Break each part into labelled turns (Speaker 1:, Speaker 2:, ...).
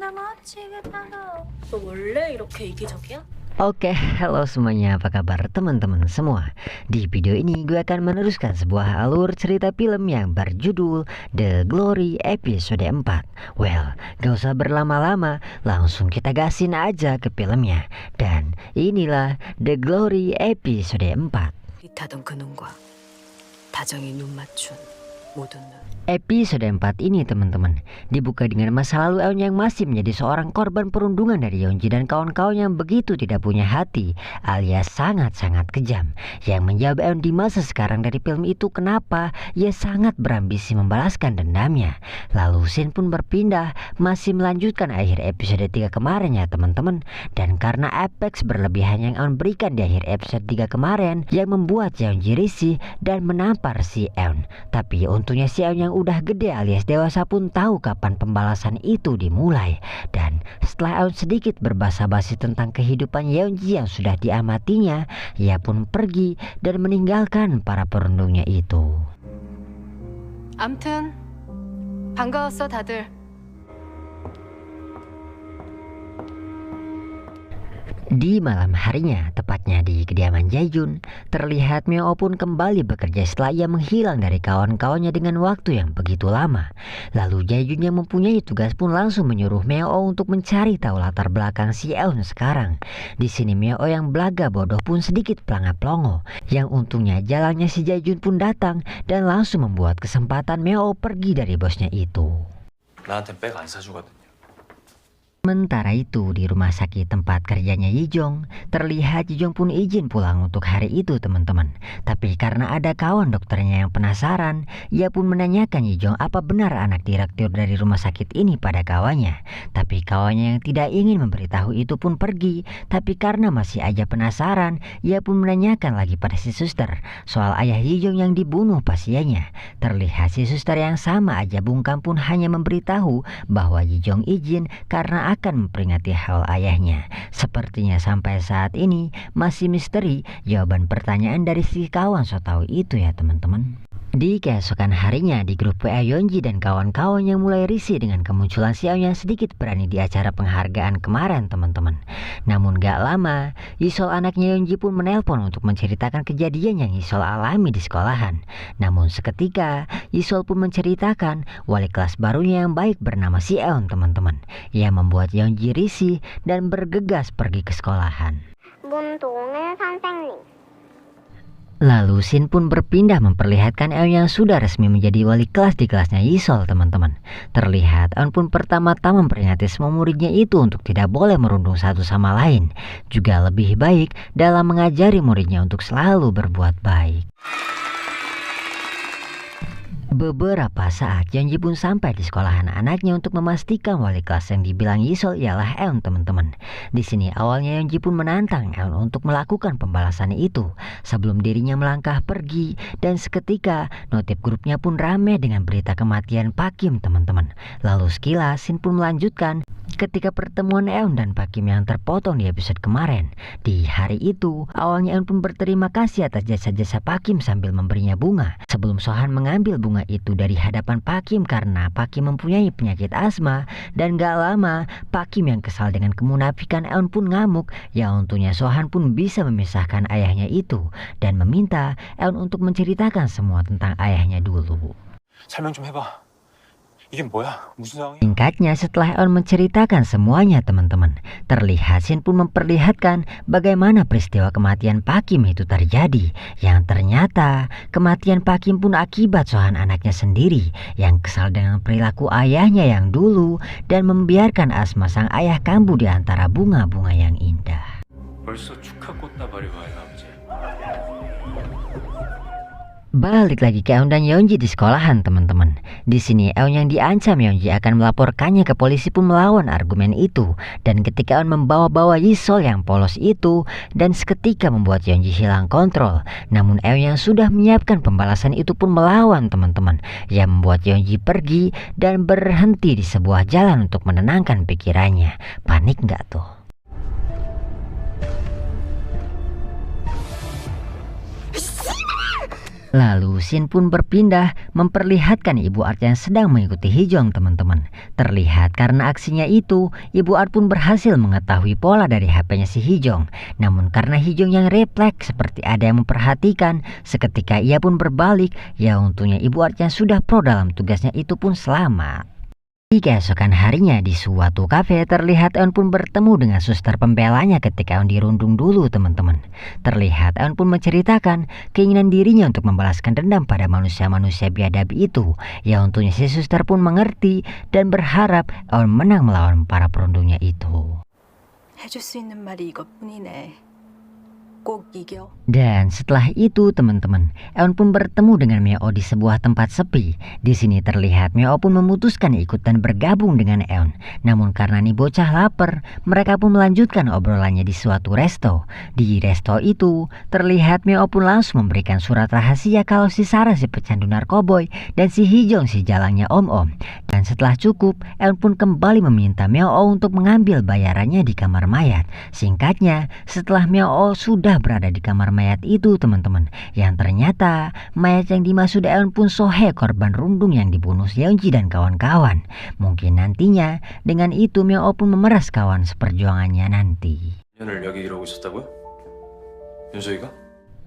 Speaker 1: 너 원래 이렇게 이기적이야?
Speaker 2: Oke, halo semuanya, apa kabar teman-teman semua? Di video ini gue akan meneruskan sebuah alur cerita film yang berjudul The Glory episode 4. Well, gak usah berlama-lama, langsung kita gasin aja ke filmnya. Dan inilah The Glory episode 4.
Speaker 1: 비타던 그 눈과 다정히 눈 맞춘 모든 눈.
Speaker 2: Episode 4 ini teman-teman dibuka dengan masa lalu Eun yang masih menjadi seorang korban perundungan dari Yeonji dan kawan-kawan yang begitu tidak punya hati alias sangat-sangat kejam. Yang menjawab Eun di masa sekarang dari film itu kenapa ia sangat berambisi membalaskan dendamnya. Lalu scene pun berpindah masih melanjutkan akhir episode 3 kemarin ya teman-teman. Dan karena apex berlebihan yang Eun berikan di akhir episode 3 kemarin yang membuat Yeonji risih dan menampar si Eun. Tapi untungnya si Eun yang udah gede alias dewasa pun tahu kapan pembalasan itu dimulai. Dan setelah Eun sedikit berbasa-basi tentang kehidupan Yeonji yang sudah diamatinya, ia pun pergi dan meninggalkan para perundungnya itu.
Speaker 1: 암튼 반가웠어 다들.
Speaker 2: Di malam harinya, tepatnya di kediaman Jae-jun, terlihat Meo pun kembali bekerja setelah ia menghilang dari kawan-kawannya dengan waktu yang begitu lama. Lalu Jae-jun yang mempunyai tugas pun langsung menyuruh Meo untuk mencari tahu latar belakang si Eun sekarang. Di sini Meo yang belaga bodoh pun sedikit pelangap-longo. Yang untungnya jalannya si Jae-jun pun datang dan langsung membuat kesempatan Meo pergi dari bosnya itu.
Speaker 3: 나한텐 백 안 사주거든요.
Speaker 2: Sementara itu di rumah sakit tempat kerjanya Yijong, terlihat Yijong pun izin pulang untuk hari itu teman-teman. Tapi karena ada kawan dokternya yang penasaran, ia pun menanyakan Yijong apa benar anak direktur dari rumah sakit ini pada kawannya. Tapi kawannya yang tidak ingin memberitahu itu pun pergi. Tapi karena masih aja penasaran, ia pun menanyakan lagi pada si suster soal ayah Yijong yang dibunuh pasiennya. Terlihat si suster yang sama aja bungkam pun hanya memberitahu bahwa Yijong izin karena akan memperingati haul ayahnya. Sepertinya sampai saat ini masih misteri jawaban pertanyaan dari si kawan so tahu itu ya teman-teman. Di keesokan harinya di grup WA Yeonji dan kawan-kawan yang mulai risih dengan kemunculan si Eun yang sedikit berani di acara penghargaan kemarin teman-teman. Namun gak lama, Yisol anaknya Yeonji pun menelpon untuk menceritakan kejadian yang Yisol alami di sekolahan. Namun seketika Yisol pun menceritakan wali kelas barunya yang baik bernama si Eun teman-teman. Ia membuat Yeonji risih dan bergegas pergi ke sekolahan.
Speaker 4: 문동일 선생님.
Speaker 2: Lalu Shin pun berpindah memperlihatkan Eun yang sudah resmi menjadi wali kelas di kelasnya Yisol teman-teman. Terlihat Eun pun pertama-tama memperingati semua muridnya itu untuk tidak boleh merundung satu sama lain. Juga lebih baik dalam mengajari muridnya untuk selalu berbuat baik. Beberapa saat Yeonji pun sampai di sekolahan anaknya untuk memastikan wali kelas yang dibilang Yisol ialah Eun teman-teman. Di sini awalnya Yeonji pun menantang Eun untuk melakukan pembalasan itu sebelum dirinya melangkah pergi dan seketika notif grupnya pun ramai dengan berita kematian Pak Kim teman-teman. Lalu sekilas Shin pun melanjutkan ketika pertemuan Eun dan Pak Kim yang terpotong di episode kemarin. Di hari itu awalnya Eun pun berterima kasih atas jasa-jasa Pak Kim sambil memberinya bunga. Sebelum Sohan mengambil bunga itu dari hadapan Pak Kim karena Pak Kim mempunyai penyakit asma. Dan gak lama Pak Kim yang kesal dengan kemunafikan Eun pun ngamuk. Ya untungnya Sohan pun bisa memisahkan ayahnya itu dan meminta Eun untuk menceritakan semua tentang ayahnya dulu.
Speaker 3: 설명 좀 해봐. 이게 뭐야? 무슨 상황이야?
Speaker 2: Singkatnya setelah Eun menceritakan semuanya teman-teman, terlihat Shin pun memperlihatkan bagaimana peristiwa kematian Pak Kim itu terjadi. Yang ternyata kematian Pak Kim pun akibat Sohan anaknya sendiri yang kesal dengan perilaku ayahnya yang dulu dan membiarkan asma sang ayah kambuh di antara bunga-bunga yang indah.
Speaker 3: 벌써 축하 꽃다발이 와요, 아버지.
Speaker 2: Balik lagi ke Eun dan Yeonji di sekolahan teman-teman. Di sini Eun yang diancam Yeonji akan melaporkannya ke polisi pun melawan argumen itu. Dan ketika Eun membawa-bawa Yisol yang polos itu dan seketika membuat Yeonji hilang kontrol. Namun Eun yang sudah menyiapkan pembalasan itu pun melawan teman-teman. Yang membuat Yeonji pergi dan berhenti di sebuah jalan untuk menenangkan pikirannya. Panik nggak tuh? Lalu Shin pun berpindah memperlihatkan Ibu Art yang sedang mengikuti Hee-jong teman-teman. Terlihat karena aksinya itu, Ibu Art pun berhasil mengetahui pola dari HP-nya si Hee-jong. Namun karena Hee-jong yang refleks seperti ada yang memperhatikan, seketika ia pun berbalik. Ya untungnya Ibu Art yang sudah pro dalam tugasnya itu pun selamat. Di keesokan harinya di suatu kafe terlihat Eun pun bertemu dengan suster pembelanya ketika Eun dirundung dulu teman-teman. Terlihat Eun pun menceritakan keinginan dirinya untuk membalaskan dendam pada manusia-manusia biadab itu. Ya untungnya si suster pun mengerti dan berharap Eun menang melawan para perundungnya itu.
Speaker 1: 해줄 수 있는 말이 이것뿐이네. 꼭 이겨.
Speaker 2: Dan setelah itu teman-teman, Eun pun bertemu dengan Meo di sebuah tempat sepi. Di sini terlihat Meo pun memutuskan ikut dan bergabung dengan Eun. Namun karena nih bocah lapar, mereka pun melanjutkan obrolannya di suatu resto. Di resto itu terlihat Meo pun langsung memberikan surat rahasia kalau si Sarah si pecandu narkoboy dan si Hee-jong si jalangnya om-om. Dan setelah cukup, Eun pun kembali meminta Meo untuk mengambil bayarannya di kamar mayat. Singkatnya, setelah Meo sudah berada di kamar mayat itu teman-teman, yang ternyata mayat yang dimaksud Eun pun Sohee, korban rundung yang dibunuh Yeonji dan kawan-kawan. Mungkin nantinya dengan itu Meo pun memeras kawan seperjuangannya nanti.
Speaker 3: 년을 여기 이러고 있었다고요? 윤석이가?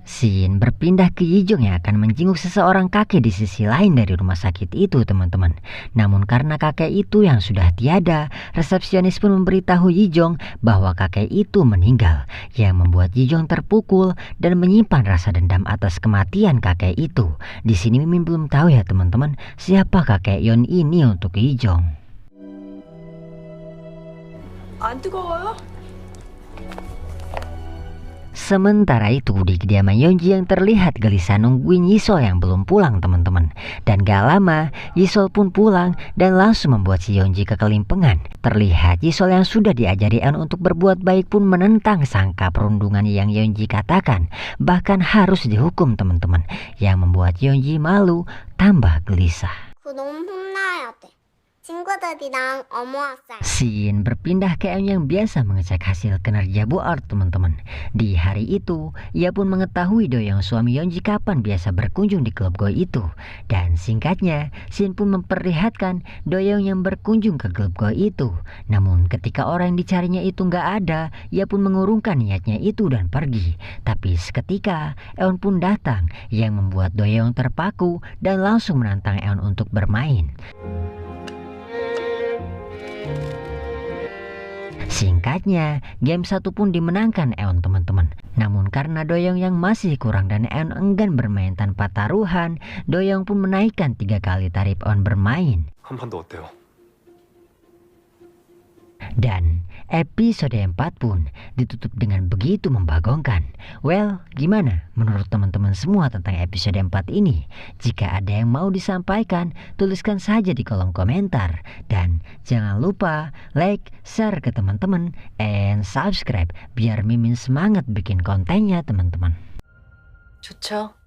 Speaker 2: Shin berpindah ke Yijong yang akan menjenguk seseorang kakek di sisi lain dari rumah sakit itu teman-teman. Namun karena kakek itu yang sudah tiada, resepsionis pun memberitahu Yijong bahwa kakek itu meninggal, yang membuat Yijong terpukul dan menyimpan rasa dendam atas kematian kakek itu. Di sini Mimin belum tahu ya teman-teman, siapa kakek Yeon ini untuk Yijong.
Speaker 1: 안 뜨거워요?
Speaker 2: Sementara itu di kediaman Yeonji yang terlihat gelisah nungguin Yisol yang belum pulang teman-teman. Dan gak lama Yisol pun pulang dan langsung membuat si Yeonji kekelimpengan. Terlihat Yisol yang sudah diajari Eun untuk berbuat baik pun menentang sangka perundungan yang Yeonji katakan. Bahkan harus dihukum teman-teman. Yang membuat Yeonji malu tambah gelisah.
Speaker 4: 그놈 혼나야 돼. 친구들이랑 어머학살.
Speaker 2: Shin berpindah ke Eun yang biasa mengecek hasil kinerja Bu Art teman-teman. Di hari itu, ia pun mengetahui Doyoung suami Yeonji kapan biasa berkunjung di klub Go itu. Dan singkatnya, Shin pun memperlihatkan Doyoung yang berkunjung ke klub Go itu. Namun ketika orang yang dicarinya itu nggak ada, ia pun mengurungkan niatnya itu dan pergi. Tapi seketika, Eun pun datang yang membuat Doyoung terpaku dan langsung menantang Eun untuk bermain. Singkatnya, game 1 pun dimenangkan Eun teman-teman. Namun karena Doyoung yang masih kurang dan Eun enggan bermain tanpa taruhan, Doyoung pun menaikkan 3 kali tarif Eun bermain.
Speaker 3: 한 판 더 어때요?
Speaker 2: Dan episode 4 pun ditutup dengan begitu membagongkan. Well, gimana menurut teman-teman semua tentang episode 4 ini? Jika ada yang mau disampaikan, tuliskan saja di kolom komentar. Dan jangan lupa like, share ke teman-teman, and subscribe biar Mimin semangat bikin kontennya teman-teman.
Speaker 1: 좋죠?